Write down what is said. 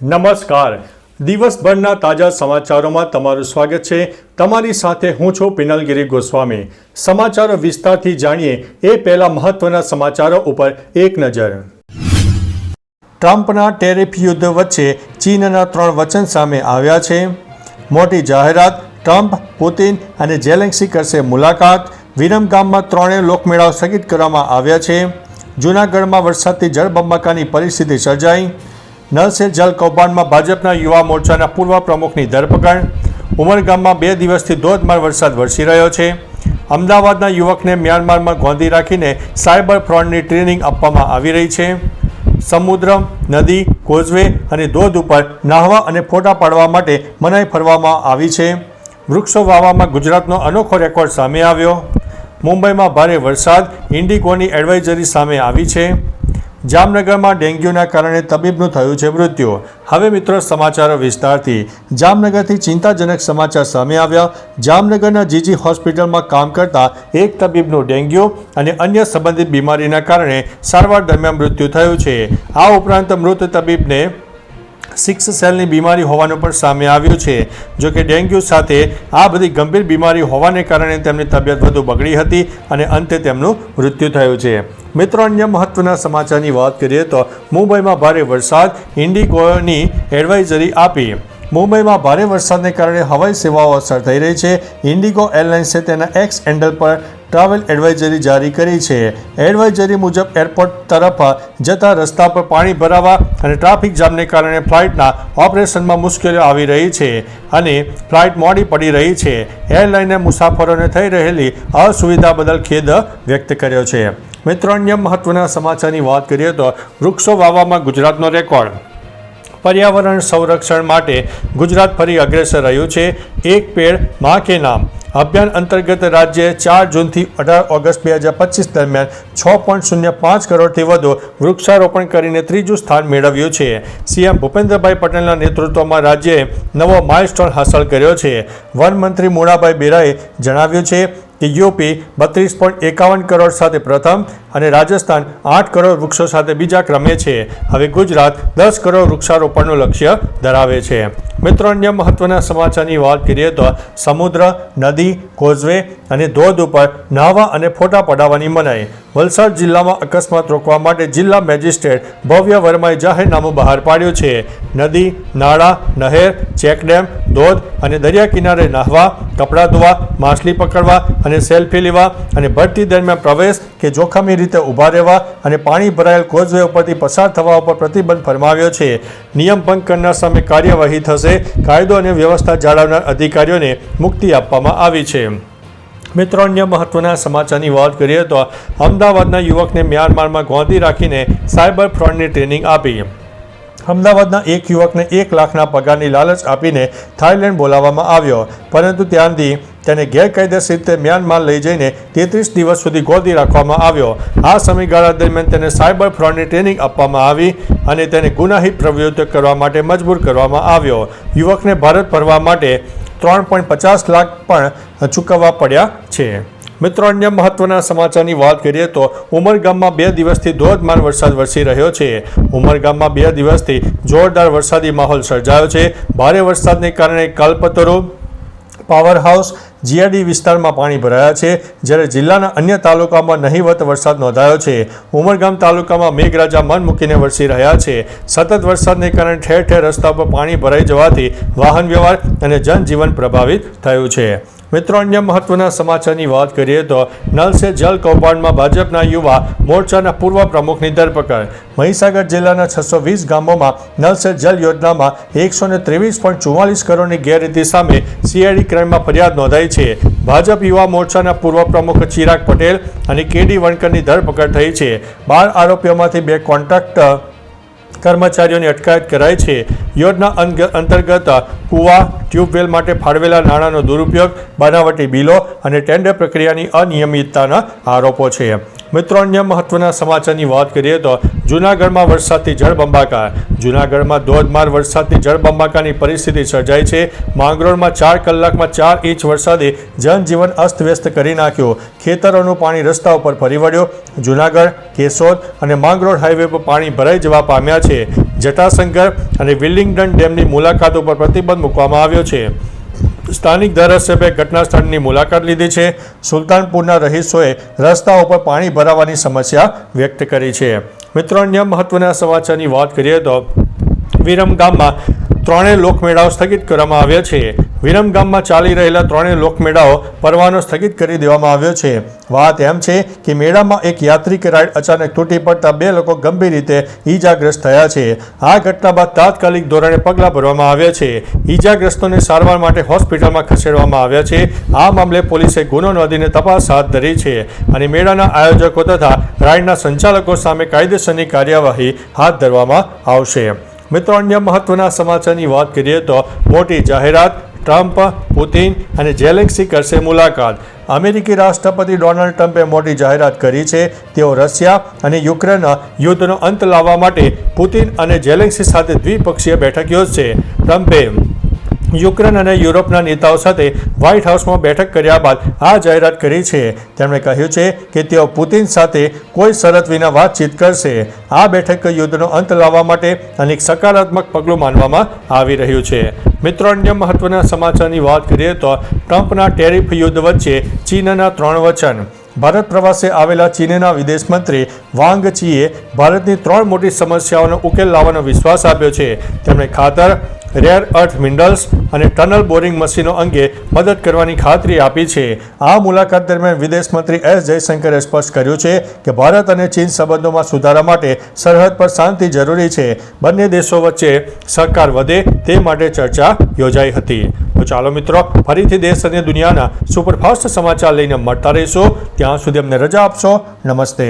નમસ્કાર. દિવસભરના તાજા સમાચારોમાં તમારું સ્વાગત છે. તમારી સાથે હું છું પિનલગીરી ગોસ્વામી. સમાચારો વિસ્તારથી જાણીએ એ પહેલા મહત્વના સમાચારો ઉપર એક નજર. ટ્રમ્પના ટેરિફ યુદ્ધ વચ્ચે ચીનના 3 વચન સામે આવ્યા છે. મોટી જાહેરાત, ટ્રમ્પ, પુતિન અને ઝેલેન્સ્કી કરશે મુલાકાત. વિરમગામમાં 3 લોકમેળાઓ સ્થગિત કરવામાં આવ્યા છે. જૂનાગઢમાં વરસાદથી જળબંબાકારની પરિસ્થિતિ સર્જાઈ. નલ સે જલ કૌભાંડમાં ભાજપના યુવા મોરચાના પૂર્વ પ્રમુખની ધરપકડ. ઉમરગામમાં 2 દિવસથી ધોધમાર વરસાદ વરસી રહ્યો છે. અમદાવાદના યુવકને મ્યાનમારમાં ગોંધી રાખીને સાયબર ફ્રોડની ટ્રેનિંગ આપવામાં આવી રહી છે. સમુદ્ર, નદી, કોઝવે અને ધોધ ઉપર નાહવા અને ફોટા પાડવા માટે મનાઈ ફરવામાં આવી છે. વૃક્ષો વાવવામાં ગુજરાતનો અનોખો રેકોર્ડ સામે આવ્યો. મુંબઈમાં ભારે વરસાદ, ઇન્ડિગોની એડવાઇઝરી સામે આવી છે. જામનગરમાં ડેન્ગ્યુના કારણે તબીબનું થયું છે મૃત્યુ. હવે મિત્રો સમાચારો વિસ્તારથી. જામનગરથી ચિંતાજનક સમાચાર સામે આવ્યા. જામનગરના જીજી હોસ્પિટલમાં કામ કરતા એક તબીબનું ડેન્ગ્યુ અને અન્ય સંબંધિત બીમારીના કારણે સારવાર દરમિયાન મૃત્યુ થયું છે. આ ઉપરાંત મૃત તબીબને 6 સેલની બીમારી હોવાનું પણ સામે આવ્યું છે. જોકે ડેન્ગ્યુ સાથે આ બધી ગંભીર બીમારી હોવાને કારણે તેમની તબિયત વધુ બગડી હતી અને અંતે તેમનું મૃત્યુ થયું છે. મિત્રો, અન્ય મહત્વના સમાચારની વાત કરીએ તો મુંબઈમાં ભારે વરસાદ, ઇન્ડિગોની એડવાઇઝરી આપી. મુંબઈમાં ભારે વરસાદને કારણે હવાઈ સેવાઓ અસર થઈ રહી છે. ઇન્ડિગો એરલાઇન્સે તેના એક્સ હેન્ડલ પર ટ્રાવેલ એડવાઇઝરી જારી કરી છે. એડવાઇઝરી મુજબ એરપોર્ટ તરફ જતા રસ્તા પર પાણી ભરાવા અને ટ્રાફિક જામને કારણે ફ્લાઇટના ઓપરેશનમાં મુશ્કેલીઓ આવી રહી છે અને ફ્લાઇટ મોડી પડી રહી છે. એરલાઇને મુસાફરોને થઈ રહેલી અસુવિધા બદલ ખેદ વ્યક્ત કર્યો છે. મિત્રો, અન્ય મહત્વના સમાચારની વાત કરીએ તો વૃક્ષો વાવવામાં ગુજરાતનો રેકોર્ડ. પર્યાવરણ સંરક્ષણ માટે ગુજરાત ફરી અગ્રેસર રહ્યું છે. એક પેડ માં કે નામ અભિયાન અંતર્ગત રાજ્યએ 4 જૂનથી 18 ઓગસ્ટ 2025 દરમિયાન 6.05 કરોડથી વધુ વૃક્ષારોપણ કરીને ત્રીજું સ્થાન મેળવ્યું છે. સીએમ ભૂપેન્દ્રભાઈ પટેલના નેતૃત્વમાં રાજ્યએ નવો માઇલસ્ટોન હાંસલ કર્યો છે. વન મંત્રી મુળાભાઈ બેરાએ જણાવ્યું છે કે યુપી 32.51 કરોડ સાથે પ્રથમ અને રાજસ્થાન 8 કરોડ વૃક્ષો સાથે બીજા ક્રમે છે. હવે ગુજરાત 10 કરોડ વૃક્ષારોપણનું લક્ષ્ય ધરાવે છે. મિત્રો, અન્ય મહત્વના સમાચારની વાત કરીએ તો સમુદ્ર, નદી, કોઝવે અને ધોધ ઉપર નાહવા અને ફોટા પડાવવાની મનાઈ. વલસાડ જિલ્લામાં અકસ્માત રોકવા માટે જિલ્લા મેજિસ્ટ્રેટ ભવ્ય વર્માએ જાહેરનામું બહાર પાડ્યું છે. નદી, નાળા, નહેર, ચેકડેમ, ધોધ અને દરિયા કિનારે નાહવા, કપડાં ધોવા, માછલી પકડવા અને સેલ્ફી લેવા અને ભરતી દરમિયાન પ્રવેશ કે જોખમી રીતે ઊભા રહેવા અને પાણી ભરાયેલ કોઝવે ઉપરથી પસાર થવા ઉપર પ્રતિબંધ ફરમાવ્યો છે. નિયમ ભંગ કરનાર સામે કાર્યવાહી થશે. કાયદો અને વ્યવસ્થા જાળવનાર અધિકારીઓને મુક્તિ આપવામાં આવી છે. મિત્રો, અન્ય મહત્વના સમાચારની વાત કરીએ તો અમદાવાદના યુવકને મ્યાનમારમાં ગોંધી રાખીને સાયબર ફ્રોડની ટ્રેનિંગ આપી. અમદાવાદના એક યુવકને 1 લાખના પગારની લાલચ આપીને થાઇલેન્ડ બોલાવવામાં આવ્યો, પરંતુ ત્યાંથી તેને ગેરકાયદેસર રીતે મ્યાનમાર લઈ જઈને 33 દિવસ સુધી ગોંધી રાખવામાં આવ્યો. આ સમયગાળા દરમિયાન તેને સાયબર ફ્રોડની ટ્રેનિંગ આપવામાં આવી અને તેને ગુનાહિત પ્રવૃત્તિઓ કરવા માટે મજબૂર કરવામાં આવ્યો. યુવકને ભારત ફરવા માટે 3.50 લાખ પણ ચૂકવવા પડ્યા છે. મિત્રો, અન્ય મહત્વના સમાચારની વાત કરીએ તો ઉમરગામમાં 2 દિવસથી ધોધમાર વરસાદ વરસી રહ્યો છે. ઉમરગામમાં 2 દિવસથી જોરદાર વરસાદી માહોલ સર્જાયો છે. ભારે વરસાદને કારણે કલ્પતરુ, પાવર હાઉસ, જીઆરડી વિસ્તારમાં પાણી ભરાયા છે, જ્યારે જિલ્લાના અન્ય તાલુકામાં નહીવત વરસાદ નોંધાયો છે. ઉમરગામ તાલુકામાં મેઘરાજા મન મૂકીને વરસી રહ્યા છે. સતત વરસાદને કારણે ઠેર ઠેર રસ્તા પર પાણી ભરાઈ જવાથી વાહન વ્યવહાર અને જનજીવન પ્રભાવિત થયું છે. મિત્રો, અન્ય મહત્વના સમાચારની વાત કરીએ તો નલ સે જલ કૌભાંડમાં ભાજપના યુવા મોરચાના પૂર્વ પ્રમુખની ધરપકડ. મહીસાગર જિલ્લાના 620 ગામોમાં નલ સે જલ યોજનામાં 123.44 કરોડની ગેરરીતિ સામે સીઆઈડી ક્રાઇમમાં ફરિયાદ નોંધાઈ છે. ભાજપ યુવા મોરચાના પૂર્વ પ્રમુખ ચિરાગ પટેલ અને કેડી વણકરની ધરપકડ થઈ છે. 12 આરોપીઓમાંથી 2 કોન્ટ્રાક્ટ કર્મચારીઓની અટકાયત કરાઈ છે. યોજના અંતર્ગત કુવા, ટ્યુબવેલ માટે ફાળવેલા નાણાંનો દુરુપયોગ, બનાવટી બિલો અને ટેન્ડર પ્રક્રિયાની અનિયમિતતાના આરોપો છે. મિત્રો, અન્ય મહત્વના સમાચારની વાત કરીએ તો જૂનાગઢમાં વરસાદથી જળબંબાકાર. જૂનાગઢમાં ધોધમાર વરસાદથી જળબંબાકારની પરિસ્થિતિ સર્જાઈ છે. માંગરોળમાં 4 કલાકમાં 4 ઇંચ વરસાદે જનજીવન અસ્તવ્યસ્ત કરી નાખ્યું. ખેતરોનું પાણી રસ્તા ઉપર ફરી વળ્યું. જૂનાગઢ, કેશોદ અને માંગરોળ હાઈવે પર પાણી ભરાઈ જવા પામ્યા છે, જટાશંકર અને વિલિંગડન ડેમની મુલાકાત ઉપર પ્રતિબંધ મૂકવામાં આવ્યો છે. સ્થાનિક ધારાસભ્યે ઘટના સ્થળની મુલાકાત લીધી છે. સુલતાનપુરના રહીશોએ રસ્તાઓ પર પાણી ભરાવાની સમસ્યા વ્યક્ત કરી છે. મિત્રો, અન્ય મહત્વના સમાચારની વાત કરીએ તો વિરમગામમાં ત્રણેય લોકમેળાઓ સ્થગિત કરવામાં આવ્યા છે. વિરમગામમાં ચાલી રહેલા ત્રણેય લોકમેળાઓ પરવાનો સ્થગિત કરી દેવામાં આવ્યો છે. વાત એમ છે કે મેળામાં એક યાત્રિક રાઈડ અચાનક તૂટી પડતા 2 લોકો ગંભીર રીતે ઈજાગ્રસ્ત થયા છે. આ ઘટના બાદ તાત્કાલિક ધોરણે પગલાં ભરવામાં આવ્યા છે. ઈજાગ્રસ્તોને સારવાર માટે હોસ્પિટલમાં ખસેડવામાં આવ્યા છે. આ મામલે પોલીસે ગુનો નોંધીને તપાસ હાથ ધરી છે અને મેળાના આયોજકો તથા રાઈડના સંચાલકો સામે કાયદેસરની કાર્યવાહી હાથ ધરવામાં આવશે. મિત્રો, અન્ય મહત્વના સમાચારની વાત કરીએ તો મોટી જાહેરાત, ટ્રમ્પ, પુતિન અને ઝેલેન્સ્કી કરશે મુલાકાત. અમેરિકી રાષ્ટ્રપતિ ડોનાલ્ડ ટ્રમ્પે મોટી જાહેરાત કરી છે. તેઓ રશિયા અને યુક્રેન યુદ્ધનો અંત લાવવા માટે પુતિન અને ઝેલેન્સ્કી સાથે દ્વિપક્ષીય બેઠક યોજશે. ટ્રમ્પે યુક્રેન અને યુરોપના નેતાઓ સાથે વ્હાઇટ હાઉસમાં બેઠક કર્યા બાદ આ જાહેરાત કરી છે. તેમણે કહ્યું છે કે તેઓ પુતિન સાથે કોઈ શરત વિના વાતચીત કરશે. આ બેઠક યુદ્ધનો અંત લાવવા માટે અનેક સકારાત્મક પગલું માનવામાં આવી રહ્યું છે. મિત્રો, અન્ય મહત્વના સમાચારની વાત કરીએ તો ટ્રમ્પના ટેરિફ યુદ્ધ વચ્ચે ચીનના 3 વચન. ભારત પ્રવાસે આવેલા ચીનના વિદેશ મંત્રી વાંગ ચીએ ભારતની 3 મોટી સમસ્યાઓનો ઉકેલ લાવવાનો વિશ્વાસ આપ્યો છે. તેમણે ખાતર, રેર અર્થ મિનરલ્સ અને ટનલ બોરિંગ મશીનો અંગે મદદ કરવાની ખાતરી આપી છે. આ મુલાકાત દરમિયાન વિદેશ મંત્રી એસ જયશંકરે સ્પષ્ટ કર્યું છે કે ભારત અને ચીન સંબંધોમાં સુધારા માટે સરહદ પર શાંતિ જરૂરી છે. બંને દેશો વચ્ચે સહકાર વધે તે માટે ચર્ચા યોજાઈ હતી. તો ચાલો મિત્રો, ફરીથી દેશ અને દુનિયાના સુપરફાસ્ટ સમાચાર લઈને મળતા રહીશું. ત્યાં સુધી અમને રજા આપશો. નમસ્તે.